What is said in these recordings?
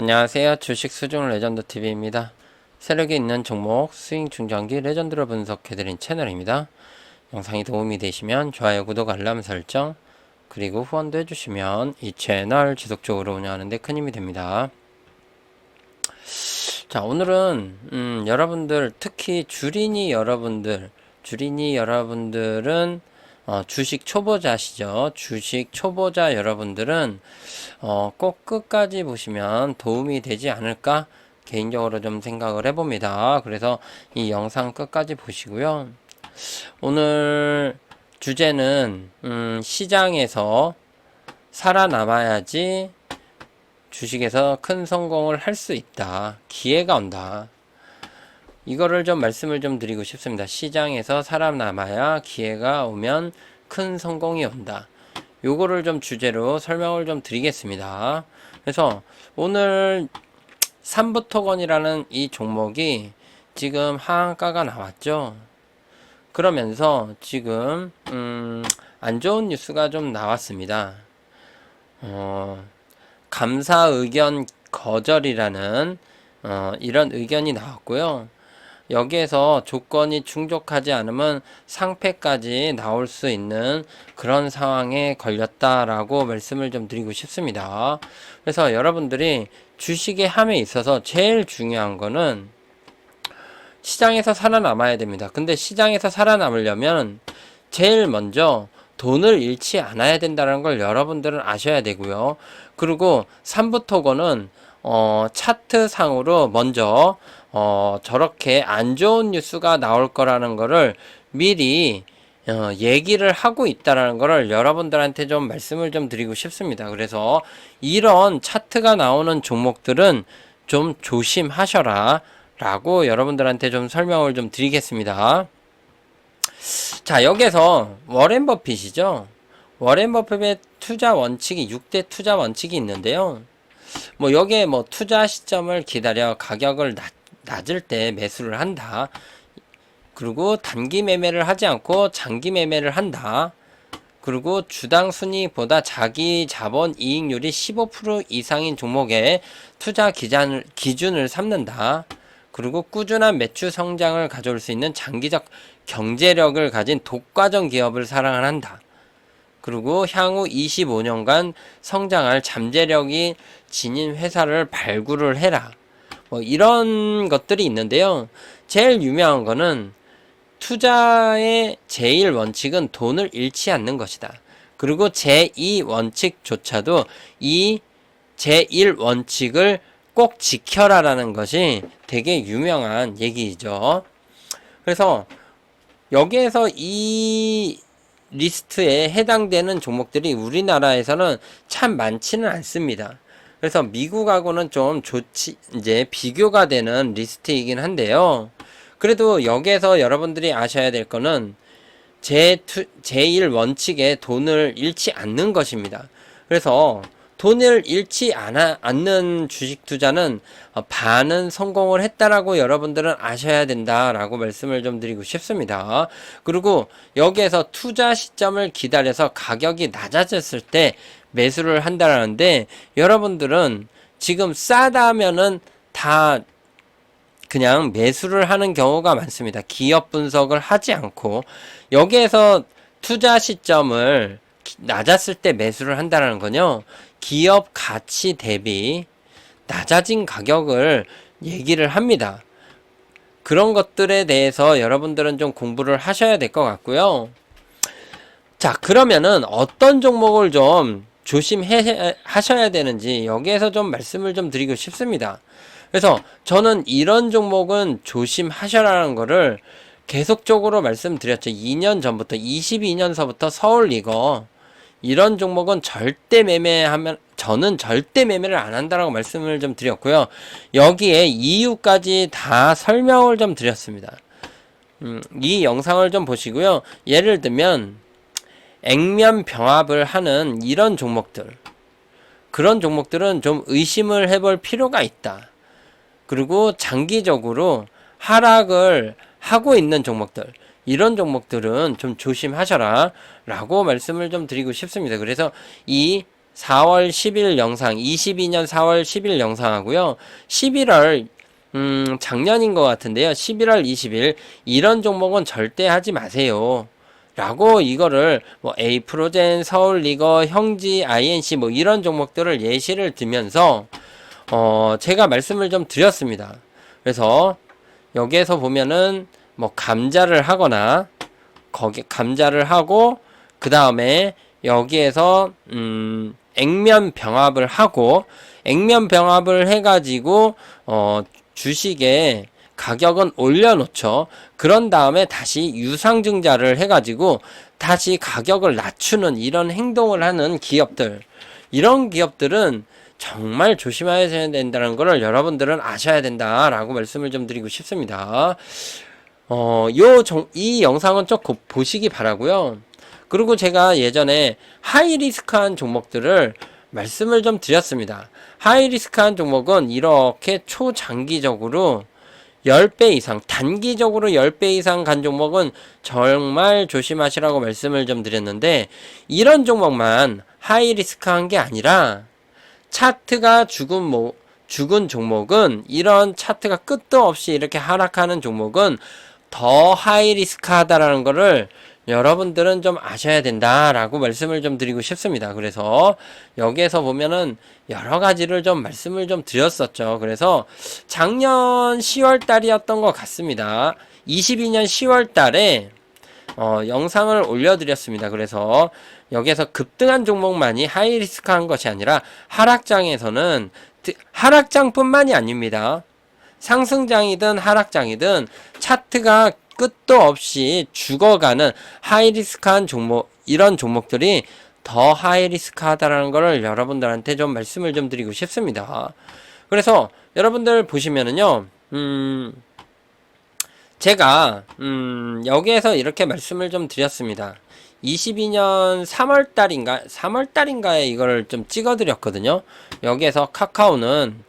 안녕하세요. 주식 수중 레전드 TV입니다. 세력이 있는 종목 스윙 중장기 레전드를 분석해드린 채널입니다. 영상이 도움이 되시면 좋아요, 구독, 알람 설정 그리고 후원도 해주시면 이 채널 지속적으로 운영하는 데 큰 힘이 됩니다. 자, 오늘은 여러분들 특히 주린이 여러분들은 주식 초보자시죠. 주식 초보자 여러분들은 꼭 끝까지 보시면 도움이 되지 않을까 개인적으로 좀 생각을 해봅니다. 그래서 이 영상 끝까지 보시고요. 오늘 주제는 시장에서 살아남아야지 주식에서 큰 성공을 할 수 있다. 기회가 온다. 이거를 좀 말씀을 좀 드리고 싶습니다. 시장에서 살아남아야 기회가 오면 큰 성공이 온다. 요거를 좀 주제로 설명을 좀 드리겠습니다. 그래서 오늘 삼부토건이라는 이 종목이 지금 하한가가 나왔죠. 그러면서 지금 안 좋은 뉴스가 좀 나왔습니다. 감사 의견 거절이라는 이런 의견이 나왔고요. 여기에서 조건이 충족하지 않으면 상패까지 나올 수 있는 그런 상황에 걸렸다라고 말씀을 좀 드리고 싶습니다. 그래서 여러분들이 주식의 함에 있어서 제일 중요한 거는 시장에서 살아남아야 됩니다. 근데 시장에서 살아남으려면 제일 먼저 돈을 잃지 않아야 된다는 걸 여러분들은 아셔야 되고요. 그리고 삼부토건은 차트상으로 먼저 저렇게 안 좋은 뉴스가 나올 거라는 거를 미리 얘기를 하고 있다라는 거를 여러분들한테 좀 말씀을 좀 드리고 싶습니다. 그래서 이런 차트가 나오는 종목들은 좀 조심하셔라 라고 여러분들한테 좀 설명을 좀 드리겠습니다. 자, 여기서 워렌 버핏이죠. 워렌 버핏의 투자 원칙이 6대 투자 원칙이 있는데요. 뭐 여기에 뭐 투자 시점을 기다려 가격을 낮을 때 매수를 한다. 그리고 단기 매매를 하지 않고 장기 매매를 한다. 그리고 주당 순이익보다 자기 자본 이익률이 15% 이상인 종목에 투자 기준을 삼는다. 그리고 꾸준한 매출 성장을 가져올 수 있는 장기적 경제력을 가진 독과점 기업을 사랑을 한다. 그리고 향후 25년간 성장할 잠재력이 지닌 회사를 발굴을 해라. 뭐 이런 것들이 있는데요. 제일 유명한 거는 투자의 제1 원칙은 돈을 잃지 않는 것이다. 그리고 제2 원칙조차도 이 제1 원칙을 꼭 지켜라라는 것이 되게 유명한 얘기죠. 그래서 여기에서 이 리스트에 해당되는 종목들이 우리나라에서는 참 많지는 않습니다. 그래서 미국하고는 좀 이제 비교가 되는 리스트이긴 한데요. 그래도 여기에서 여러분들이 아셔야 될 거는 제1 원칙에 돈을 잃지 않는 것입니다. 그래서 돈을 잃지 않는 주식 투자는 반은 성공을 했다라고 여러분들은 아셔야 된다라고 말씀을 좀 드리고 싶습니다. 그리고 여기에서 투자 시점을 기다려서 가격이 낮아졌을 때 매수를 한다라는데 여러분들은 지금 싸다면은 다 그냥 매수를 하는 경우가 많습니다. 기업 분석을 하지 않고 여기에서 투자 시점을 낮았을 때 매수를 한다는 건요. 기업 가치 대비 낮아진 가격을 얘기를 합니다. 그런 것들에 대해서 여러분들은 좀 공부를 하셔야 될 것 같고요. 자, 그러면은 어떤 종목을 좀 조심하셔야 되는지 여기에서 좀 말씀을 좀 드리고 싶습니다. 그래서 저는 이런 종목은 조심하셔라는 거를 계속적으로 말씀드렸죠. 2년 전부터 22년서부터 서울리거 이런 종목은 저는 절대 매매를 안 한다라고 말씀을 좀 드렸고요. 여기에 이유까지 다 설명을 좀 드렸습니다. 이 영상을 좀 보시고요. 예를 들면 액면 병합을 하는 이런 종목들, 그런 종목들은 좀 의심을 해볼 필요가 있다. 그리고 장기적으로 하락을 하고 있는 종목들, 이런 종목들은 좀 조심하셔라 라고 말씀을 좀 드리고 싶습니다. 그래서 이 4월 10일 영상, 22년 4월 10일 영상하고요. 11월 작년인 것 같은데요. 11월 20일 이런 종목은 절대 하지 마세요. 라고 이거를 뭐 에이프로젠, 서울리거, 형지, INC 뭐 이런 종목들을 예시를 들면서 제가 말씀을 좀 드렸습니다. 그래서 여기에서 보면은 뭐 감자를 하거나 거기 감자를 하고 그 다음에 여기에서 액면 병합을 하고 액면 병합을 해가지고 주식에 가격은 올려놓죠. 그런 다음에 다시 유상증자를 해가지고 다시 가격을 낮추는 이런 행동을 하는 기업들, 이런 기업들은 정말 조심해야 된다는 것을 여러분들은 아셔야 된다라고 말씀을 좀 드리고 싶습니다. 이 영상은 좀 보시기 바라고요. 그리고 제가 예전에 하이리스크한 종목들을 말씀을 좀 드렸습니다. 하이리스크한 종목은 이렇게 초장기적으로 10배 이상, 단기적으로 10배 이상 간 종목은 정말 조심하시라고 말씀을 좀 드렸는데, 이런 종목만 하이리스크한 게 아니라 차트가 죽은 종목은, 이런 차트가 끝도 없이 이렇게 하락하는 종목은 더 하이리스크하다라는 거를 여러분들은 좀 아셔야 된다라고 말씀을 좀 드리고 싶습니다. 그래서 여기에서 보면은 여러 가지를 좀 말씀을 좀 드렸었죠. 그래서 작년 10월 달이었던 것 같습니다. 22년 10월 달에 영상을 올려드렸습니다. 그래서 여기에서 급등한 종목만이 하이리스크한 것이 아니라 하락장에서는 하락장뿐만이 아닙니다. 상승장이든 하락장이든 차트가 끝도 없이 죽어가는 하이리스크한 종목, 이런 종목들이 더 하이리스크하다라는 것을 여러분들한테 좀 말씀을 좀 드리고 싶습니다. 그래서 여러분들 보시면은요, 제가 여기에서 이렇게 말씀을 좀 드렸습니다. 22년 3월달인가에 이걸 좀 찍어드렸거든요. 여기에서 카카오는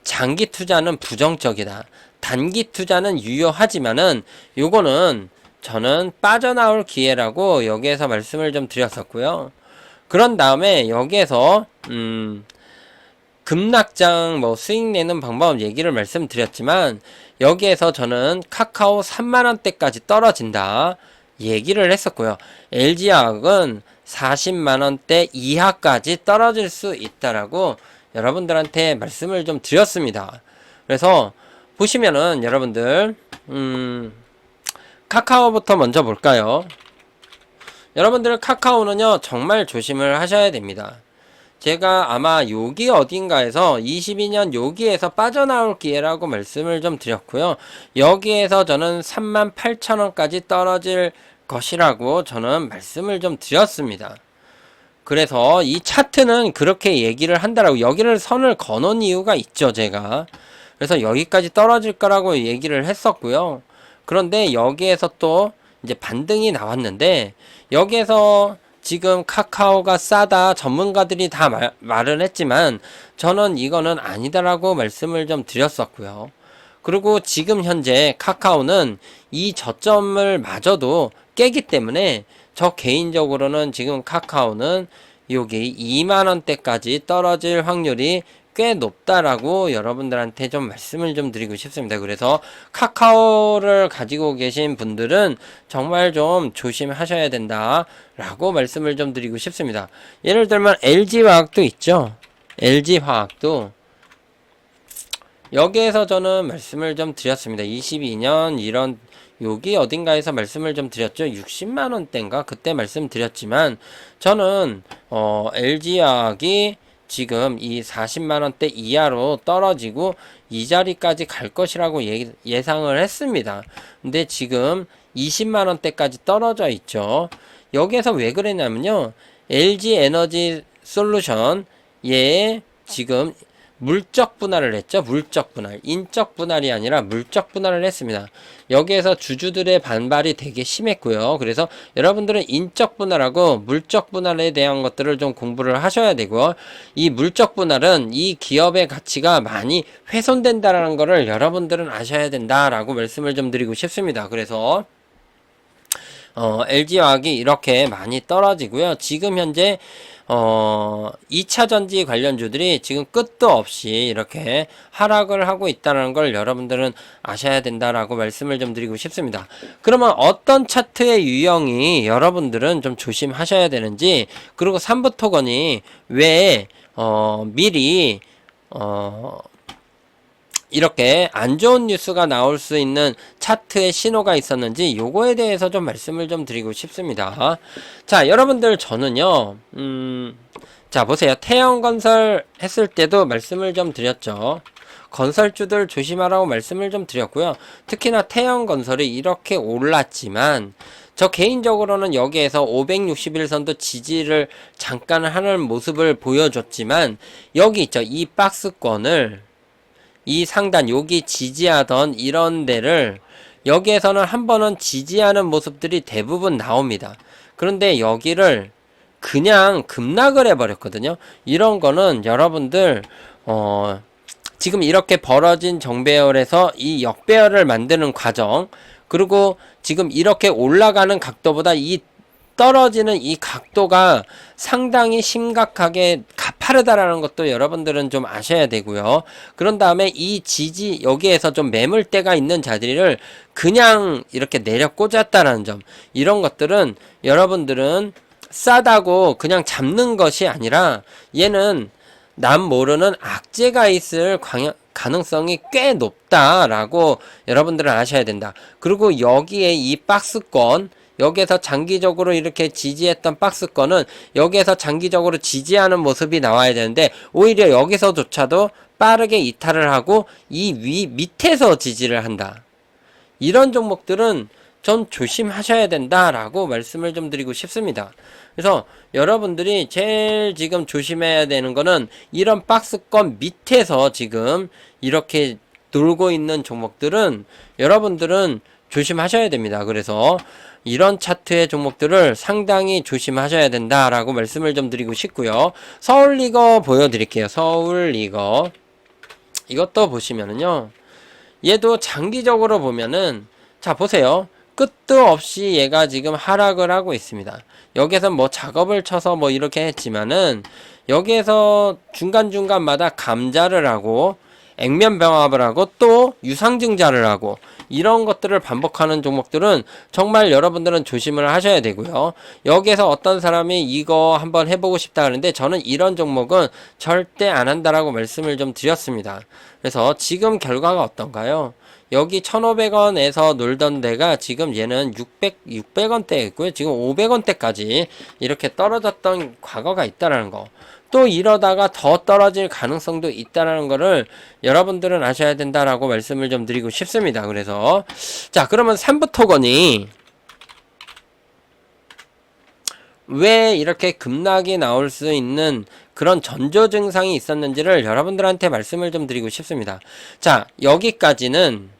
장기 투자는 부정적이다. 단기 투자는 유효하지만은 요거는 저는 빠져나올 기회라고 여기에서 말씀을 좀 드렸었고요. 그런 다음에 여기에서 급락장 뭐 수익 내는 방법 얘기를 말씀드렸지만, 여기에서 저는 카카오 3만원대까지 떨어진다 얘기를 했었고요. LG화학은 40만원대 이하까지 떨어질 수 있다라고 여러분들한테 말씀을 좀 드렸습니다. 그래서 보시면은 여러분들 카카오부터 먼저 볼까요? 여러분들 카카오는요 정말 조심을 하셔야 됩니다. 제가 아마 여기 어딘가에서 22년 여기에서 빠져나올 기회라고 말씀을 좀 드렸고요. 여기에서 저는 38,000원까지 떨어질 것이라고 저는 말씀을 좀 드렸습니다. 그래서 이 차트는 그렇게 얘기를 한다라고 여기를 선을 거놓은 이유가 있죠, 제가. 그래서 여기까지 떨어질 거라고 얘기를 했었고요. 그런데 여기에서 또 이제 반등이 나왔는데, 여기에서 지금 카카오가 싸다 전문가들이 다 말을 했지만 저는 이거는 아니다라고 말씀을 좀 드렸었고요. 그리고 지금 현재 카카오는 이 저점을 마저도 깨기 때문에 저 개인적으로는 지금 카카오는 여기 2만원대까지 떨어질 확률이 꽤 높다라고 여러분들한테 좀 말씀을 좀 드리고 싶습니다. 그래서 카카오를 가지고 계신 분들은 정말 좀 조심하셔야 된다라고 말씀을 좀 드리고 싶습니다. 예를 들면 LG화학도 있죠. LG화학도 여기에서 저는 말씀을 좀 드렸습니다. 22년 이런 여기 어딘가에서 말씀을 좀 드렸죠. 60만원대인가 그때 말씀드렸지만 저는 LG화학이 지금 이 40만원대 이하로 떨어지고 이 자리까지 갈 것이라고 예상을 했습니다. 근데 지금 20만원대까지 떨어져 있죠. 여기에서 왜 그랬냐면요, LG에너지 솔루션 얘 지금 물적 분할을 했죠. 물적 분할, 인적 분할이 아니라 물적 분할을 했습니다. 여기에서 주주들의 반발이 되게 심했고요. 그래서 여러분들은 인적 분할하고 물적 분할에 대한 것들을 좀 공부를 하셔야 되고, 이 물적 분할은 이 기업의 가치가 많이 훼손된다라는 것을 여러분들은 아셔야 된다라고 말씀을 좀 드리고 싶습니다. 그래서 LG화학이 이렇게 많이 떨어지고요. 지금 현재 2차전지 관련주들이 지금 끝도 없이 이렇게 하락을 하고 있다는 걸 여러분들은 아셔야 된다라고 말씀을 좀 드리고 싶습니다. 그러면 어떤 차트의 유형이 여러분들은 좀 조심하셔야 되는지, 그리고 삼부토건이 왜 미리 이렇게 안 좋은 뉴스가 나올 수 있는 차트의 신호가 있었는지 요거에 대해서 좀 말씀을 좀 드리고 싶습니다. 자, 여러분들 저는요 자 보세요. 태영건설 했을 때도 말씀을 좀 드렸죠. 건설주들 조심하라고 말씀을 좀 드렸고요. 특히나 태영건설이 이렇게 올랐지만 저 개인적으로는 여기에서 561선도 지지를 잠깐 하는 모습을 보여줬지만, 여기 있죠. 이 박스권을, 이 상단 여기 지지하던 이런 데를 여기에서는 한 번은 지지하는 모습들이 대부분 나옵니다. 그런데 여기를 그냥 급락을 해버렸거든요. 이런 거는 여러분들 지금 이렇게 벌어진 정배열에서 이 역배열을 만드는 과정, 그리고 지금 이렇게 올라가는 각도보다 이 떨어지는 이 각도가 상당히 심각하게 가파르다라는 것도 여러분들은 좀 아셔야 되고요. 그런 다음에 이 지지 여기에서 좀 매물대가 있는 자리를 그냥 이렇게 내려 꽂았다라는 점, 이런 것들은 여러분들은 싸다고 그냥 잡는 것이 아니라 얘는 남 모르는 악재가 있을 가능성이 꽤 높다라고 여러분들은 아셔야 된다. 그리고 여기에 이 박스권, 여기에서 장기적으로 이렇게 지지했던 박스권은 여기에서 장기적으로 지지하는 모습이 나와야 되는데, 오히려 여기서조차도 빠르게 이탈을 하고 이 밑에서 지지를 한다. 이런 종목들은 전 조심하셔야 된다라고 말씀을 좀 드리고 싶습니다. 그래서 여러분들이 제일 지금 조심해야 되는 거는 이런 박스권 밑에서 지금 이렇게 놀고 있는 종목들은 여러분들은 조심하셔야 됩니다. 그래서 이런 차트의 종목들을 상당히 조심하셔야 된다라고 말씀을 좀 드리고 싶고요. 서울리거 보여드릴게요. 서울리거 이것도 보시면은요, 얘도 장기적으로 보면은, 자 보세요. 끝도 없이 얘가 지금 하락을 하고 있습니다. 여기에서 뭐 작업을 쳐서 뭐 이렇게 했지만은 여기에서 중간중간마다 감자를 하고 액면병합을 하고 또 유상증자를 하고 이런 것들을 반복하는 종목들은 정말 여러분들은 조심을 하셔야 되고요. 여기에서 어떤 사람이 이거 한번 해보고 싶다 하는데, 저는 이런 종목은 절대 안 한다라고 말씀을 좀 드렸습니다. 그래서 지금 결과가 어떤가요? 여기 1,500원에서 놀던 데가 지금 얘는 600원대 있고요. 지금 500원대까지 이렇게 떨어졌던 과거가 있다라는 거. 또 이러다가 더 떨어질 가능성도 있다라는 거를 여러분들은 아셔야 된다라고 말씀을 좀 드리고 싶습니다. 그래서 자, 그러면 삼부토건이 왜 이렇게 급락이 나올 수 있는 그런 전조 증상이 있었는지를 여러분들한테 말씀을 좀 드리고 싶습니다. 자, 여기까지는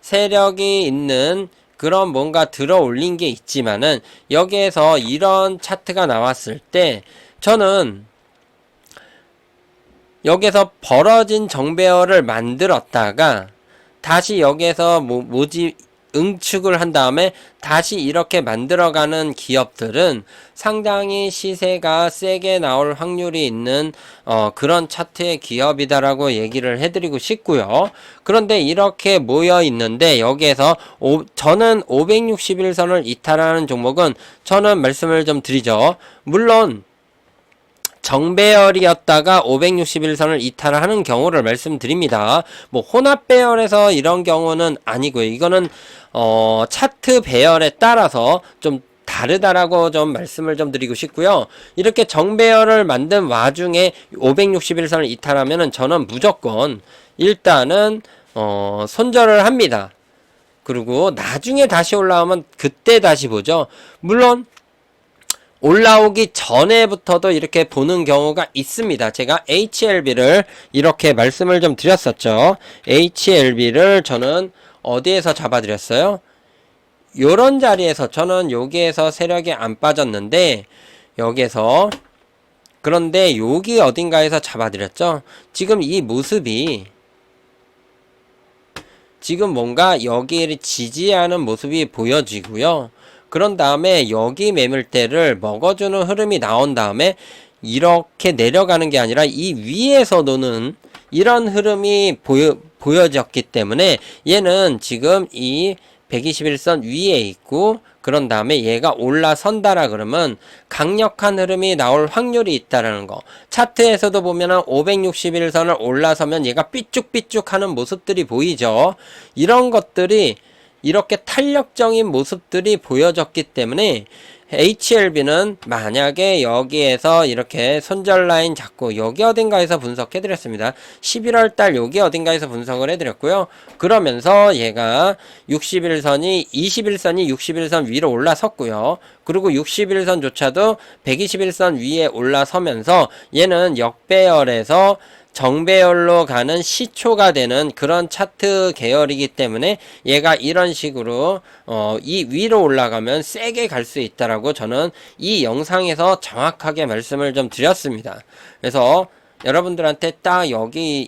세력이 있는 그런 뭔가 들어 올린 게 있지만은, 여기에서 이런 차트가 나왔을 때 저는 여기에서 벌어진 정배열을 만들었다가 다시 여기에서 응축을 한 다음에 다시 이렇게 만들어가는 기업들은 상당히 시세가 세게 나올 확률이 있는 그런 차트의 기업이다라고 얘기를 해드리고 싶고요. 그런데 이렇게 모여 있는데 여기에서 저는 561선을 이탈하는 종목은 저는 말씀을 좀 드리죠. 물론 정배열이었다가 561선을 이탈하는 경우를 말씀드립니다. 뭐 혼합 배열에서 이런 경우는 아니고요. 이거는 차트 배열에 따라서 좀 다르다라고 좀 말씀을 좀 드리고 싶고요. 이렇게 정배열을 만든 와중에 561선을 이탈하면은 저는 무조건 일단은 손절을 합니다. 그리고 나중에 다시 올라오면 그때 다시 보죠. 물론 올라오기 전에부터도 이렇게 보는 경우가 있습니다. 제가 HLB를 이렇게 말씀을 좀 드렸었죠. HLB를 저는 어디에서 잡아드렸어요? 요런 자리에서, 저는 여기에서 세력이 안 빠졌는데 여기에서, 그런데 여기 어딘가에서 잡아드렸죠. 지금 이 모습이 지금 뭔가 여기를 지지하는 모습이 보여지고요. 그런 다음에 여기 매물대를 먹어주는 흐름이 나온 다음에 이렇게 내려가는 게 아니라 이 위에서 노는 이런 흐름이 보여졌기 때문에 얘는 지금 이 121선 위에 있고, 그런 다음에 얘가 올라선다라 그러면 강력한 흐름이 나올 확률이 있다라는 거. 차트에서도 보면은 561선을 올라서면 얘가 삐쭉삐쭉 하는 모습들이 보이죠. 이런 것들이 이렇게 탄력적인 모습들이 보여졌기 때문에 HLB는 만약에 여기에서 이렇게 손절 라인 잡고 여기 어딘가에서 분석해 드렸습니다. 11월달 여기 어딘가에서 분석을 해 드렸고요. 그러면서 얘가 61선이 21선이 61선 위로 올라섰고요. 그리고 61선조차도 121선 위에 올라서면서 얘는 역배열에서 정배열로 가는 시초가 되는 그런 차트 계열이기 때문에 얘가 이런 식으로 이 위로 올라가면 세게 갈 수 있다라고 저는 이 영상에서 정확하게 말씀을 좀 드렸습니다. 그래서 여러분들한테 딱 여기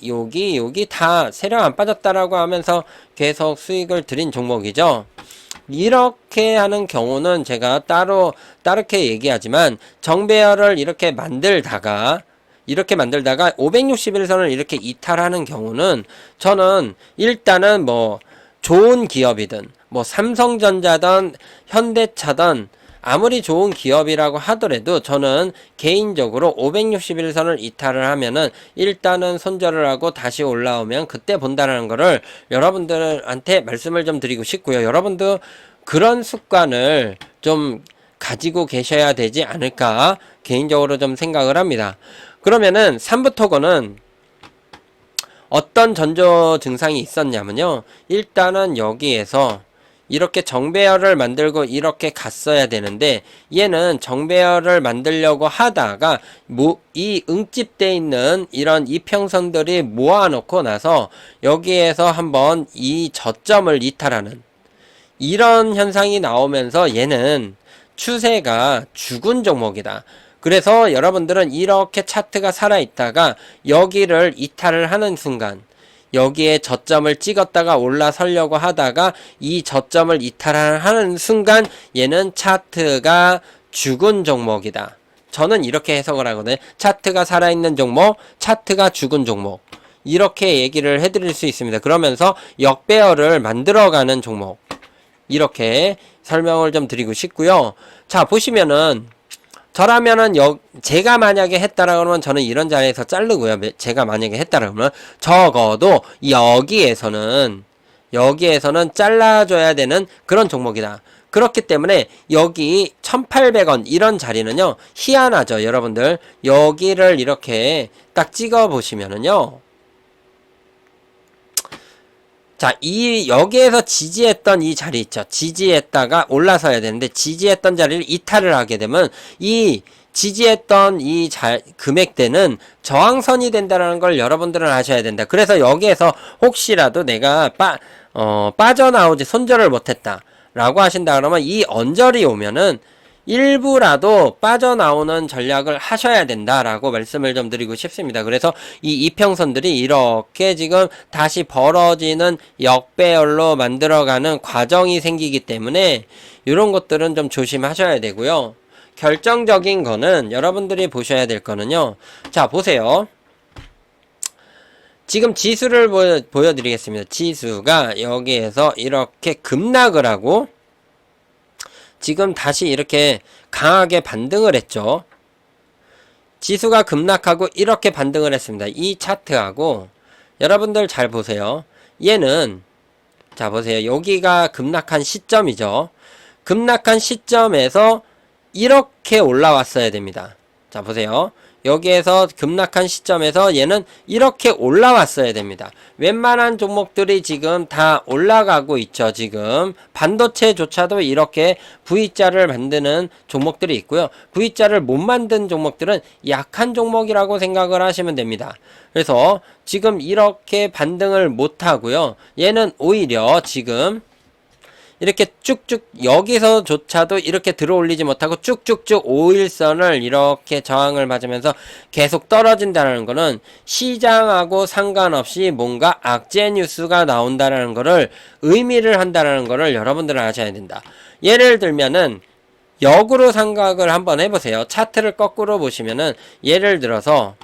다 세력 안 빠졌다라고 하면서 계속 수익을 드린 종목이죠. 이렇게 하는 경우는 제가 따르게 얘기하지만 정배열을 이렇게 만들다가 561선을 이렇게 이탈하는 경우는 저는 일단은 뭐 좋은 기업이든 뭐 삼성전자든 현대차든 아무리 좋은 기업이라고 하더라도 저는 개인적으로 561선을 이탈을 하면은 일단은 손절을 하고 다시 올라오면 그때 본다는 거를 여러분들한테 말씀을 좀 드리고 싶고요. 여러분도 그런 습관을 좀 가지고 계셔야 되지 않을까 개인적으로 좀 생각을 합니다. 그러면은 삼부토건은 어떤 전조 증상이 있었냐면요. 일단은 여기에서 이렇게 정배열을 만들고 이렇게 갔어야 되는데 얘는 정배열을 만들려고 하다가 이 응집돼 있는 이런 이평선들이 모아놓고 나서 여기에서 한번 이 저점을 이탈하는 이런 현상이 나오면서 얘는 추세가 죽은 종목이다. 그래서 여러분들은 이렇게 차트가 살아있다가 여기를 이탈을 하는 순간 여기에 저점을 찍었다가 올라서려고 하다가 이 저점을 이탈하는 순간 얘는 차트가 죽은 종목이다. 저는 이렇게 해석을 하거든요. 차트가 살아있는 종목, 차트가 죽은 종목. 이렇게 얘기를 해드릴 수 있습니다. 그러면서 역배열을 만들어가는 종목. 이렇게 설명을 좀 드리고 싶고요. 자, 보시면은 저라면은 제가 만약에 했다라 그러면 저는 이런 자리에서 자르고요. 제가 만약에 했다라 그러면 적어도 여기에서는 잘라줘야 되는 그런 종목이다. 그렇기 때문에 여기 1800원 이런 자리는요 희한하죠. 여러분들 여기를 이렇게 딱 찍어 보시면은요, 자, 여기에서 지지했던 이 자리 있죠. 지지했다가 올라서야 되는데, 지지했던 자리를 이탈을 하게 되면, 이 지지했던 이 금액대는 저항선이 된다는 걸 여러분들은 아셔야 된다. 그래서 여기에서 혹시라도 내가 빠져나오지, 손절을 못했다. 라고 하신다 그러면 이 언저리 오면은, 일부라도 빠져나오는 전략을 하셔야 된다라고 말씀을 좀 드리고 싶습니다. 그래서 이 이평선들이 이렇게 지금 다시 벌어지는 역배열로 만들어가는 과정이 생기기 때문에 이런 것들은 좀 조심하셔야 되고요. 결정적인 거는 여러분들이 보셔야 될 거는요. 자, 보세요. 지금 지수를 보여드리겠습니다. 지수가 여기에서 이렇게 급락을 하고 지금 다시 이렇게 강하게 반등을 했죠. 지수가 급락하고 이렇게 반등을 했습니다. 이 차트하고 여러분들 잘 보세요. 얘는 자 보세요. 여기가 급락한 시점이죠. 급락한 시점에서 이렇게 올라왔어야 됩니다. 자 보세요. 여기에서 급락한 시점에서 얘는 이렇게 올라왔어야 됩니다. 웬만한 종목들이 지금 다 올라가고 있죠. 지금 반도체조차도 이렇게 V자를 만드는 종목들이 있고요. V자를 못 만든 종목들은 약한 종목이라고 생각을 하시면 됩니다. 그래서 지금 이렇게 반등을 못 하고요. 얘는 오히려 지금 이렇게 쭉쭉 여기서조차도 이렇게 들어 올리지 못하고 쭉쭉쭉 5일선을 이렇게 저항을 맞으면서 계속 떨어진다는 거는 시장하고 상관없이 뭔가 악재 뉴스가 나온다는 거를 의미를 한다는 거를 여러분들은 아셔야 된다. 예를 들면은 역으로 생각을 한번 해보세요. 차트를 거꾸로 보시면은 예를 들어서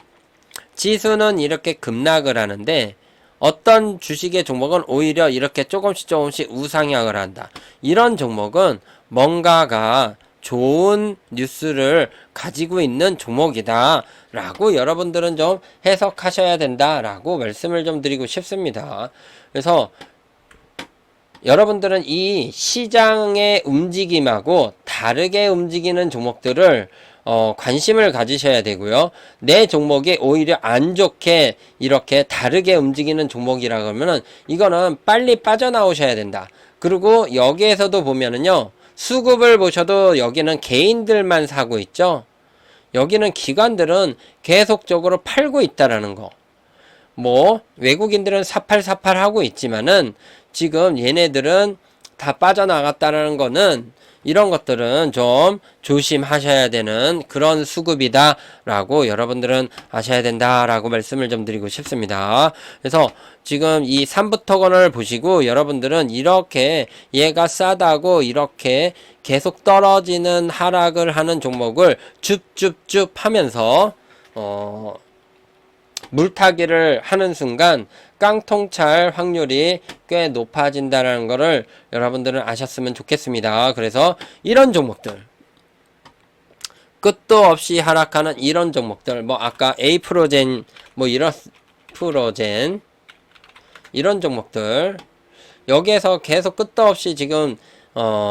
지수는 이렇게 급락을 하는데 어떤 주식의 종목은 오히려 이렇게 조금씩 우상향을 한다. 이런 종목은 뭔가가 좋은 뉴스를 가지고 있는 종목이다 라고 여러분들은 좀 해석하셔야 된다 라고 말씀을 좀 드리고 싶습니다. 그래서 여러분들은 이 시장의 움직임하고 다르게 움직이는 종목들을 관심을 가지셔야 되고요. 내 종목이 오히려 안 좋게 이렇게 다르게 움직이는 종목이라 그러면은 이거는 빨리 빠져나오셔야 된다. 그리고 여기에서도 보면은요. 수급을 보셔도 여기는 개인들만 사고 있죠. 여기는 기관들은 계속적으로 팔고 있다라는 거. 뭐 외국인들은 사팔사팔 하고 있지만은 지금 얘네들은 다 빠져나갔다는 거는 이런 것들은 좀 조심하셔야 되는 그런 수급이다 라고 여러분들은 아셔야 된다 라고 말씀을 좀 드리고 싶습니다. 그래서 지금 이 3부토건을 보시고 여러분들은 이렇게 얘가 싸다고 이렇게 계속 떨어지는 하락을 하는 종목을 줍줍줍 하면서 물타기를 하는 순간 깡통찰 확률이 꽤 높아진다는 것을 여러분들은 아셨으면 좋겠습니다. 그래서 이런 종목들 끝도 없이 하락하는 이런 종목들 뭐 아까 에이프로젠 뭐 이런 프로젠 이런 종목들 여기에서 계속 끝도 없이 지금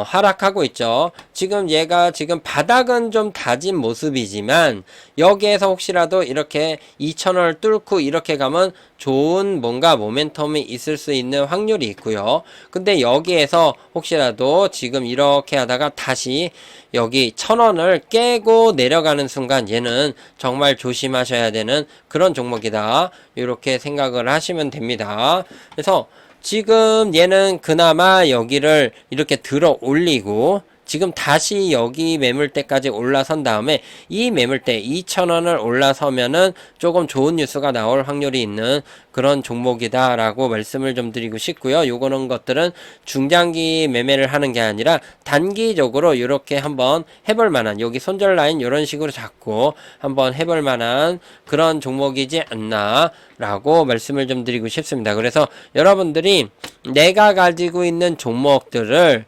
하락하고 있죠. 지금 얘가 지금 바닥은 좀 다진 모습이지만 여기에서 혹시라도 이렇게 2,000원을 뚫고 이렇게 가면 좋은 뭔가 모멘텀이 있을 수 있는 확률이 있고요. 근데 여기에서 혹시라도 지금 이렇게 하다가 다시 여기 1,000원을 깨고 내려가는 순간 얘는 정말 조심하셔야 되는 그런 종목이다. 이렇게 생각을 하시면 됩니다. 그래서 지금 얘는 그나마 여기를 이렇게 들어 올리고 지금 다시 여기 매물대까지 올라선 다음에 이 매물대 2,000원을 올라서면은 조금 좋은 뉴스가 나올 확률이 있는 그런 종목이다 라고 말씀을 좀 드리고 싶고요. 요거는 것들은 중장기 매매를 하는 게 아니라 단기적으로 이렇게 한번 해볼 만한 여기 손절 라인 이런 식으로 잡고 한번 해볼 만한 그런 종목이지 않나 라고 말씀을 좀 드리고 싶습니다. 그래서 여러분들이 내가 가지고 있는 종목들을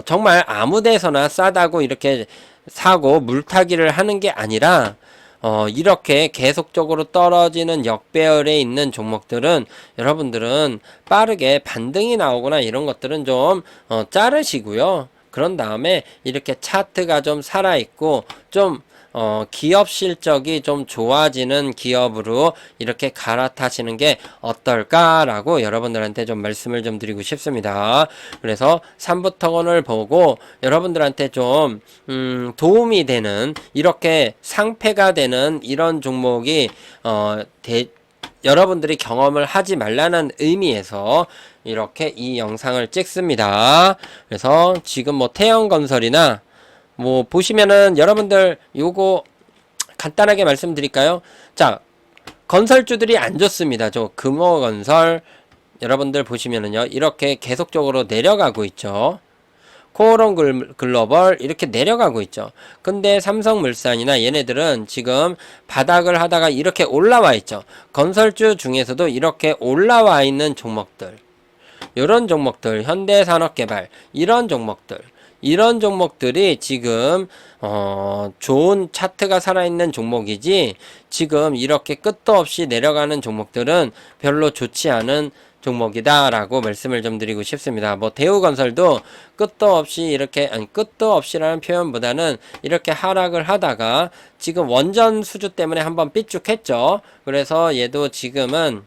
정말 아무 데서나 싸다고 이렇게 사고 물타기를 하는 게 아니라 이렇게 계속적으로 떨어지는 역배열에 있는 종목들은 여러분들은 빠르게 반등이 나오거나 이런 것들은 좀 자르시고요. 그런 다음에 이렇게 차트가 좀 살아있고 좀 기업 실적이 좀 좋아지는 기업으로 이렇게 갈아타시는 게 어떨까라고 여러분들한테 좀 말씀을 좀 드리고 싶습니다. 그래서 3부토건을 보고 여러분들한테 좀 도움이 되는 이렇게 상패가 되는 이런 종목이 여러분들이 경험을 하지 말라는 의미에서 이렇게 이 영상을 찍습니다. 그래서 지금 뭐 태영건설이나 뭐 보시면은 여러분들 요거 간단하게 말씀드릴까요? 자, 건설주들이 안 좋습니다. 저 금호건설 여러분들 보시면은요 이렇게 계속적으로 내려가고 있죠. 코오롱 글로벌 이렇게 내려가고 있죠. 근데 삼성물산이나 얘네들은 지금 바닥을 하다가 이렇게 올라와 있죠. 건설주 중에서도 이렇게 올라와 있는 종목들 이런 종목들 현대산업개발 이런 종목들이 지금 좋은 차트가 살아있는 종목이지 지금 이렇게 끝도 없이 내려가는 종목들은 별로 좋지 않은 종목이다 라고 말씀을 좀 드리고 싶습니다. 뭐 대우건설도 끝도 없이 이렇게 끝도 없이라는 표현보다는 이렇게 하락을 하다가 지금 원전 수주 때문에 한번 삐쭉했죠. 그래서 얘도 지금은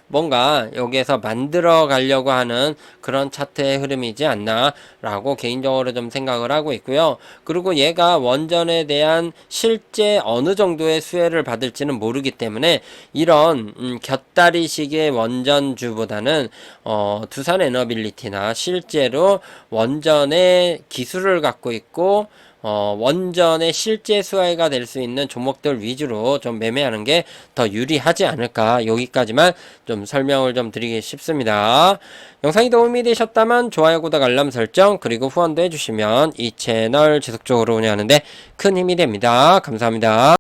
뭔가 여기에서 만들어 가려고 하는 그런 차트의 흐름이지 않나라고 개인적으로 좀 생각을 하고 있고요. 그리고 얘가 원전에 대한 실제 어느 정도의 수혜를 받을지는 모르기 때문에 이런 곁다리식의 원전주보다는 두산 에너빌리티나 실제로 원전의 기술을 갖고 있고 원전의 실제 수혜가 될 수 있는 종목들 위주로 좀 매매하는 게 더 유리하지 않을까. 여기까지만 좀 설명을 좀 드리기 싶습니다. 영상이 도움이 되셨다면 좋아요, 구독, 알람 설정, 그리고 후원도 해주시면 이 채널 지속적으로 운영하는데 큰 힘이 됩니다. 감사합니다.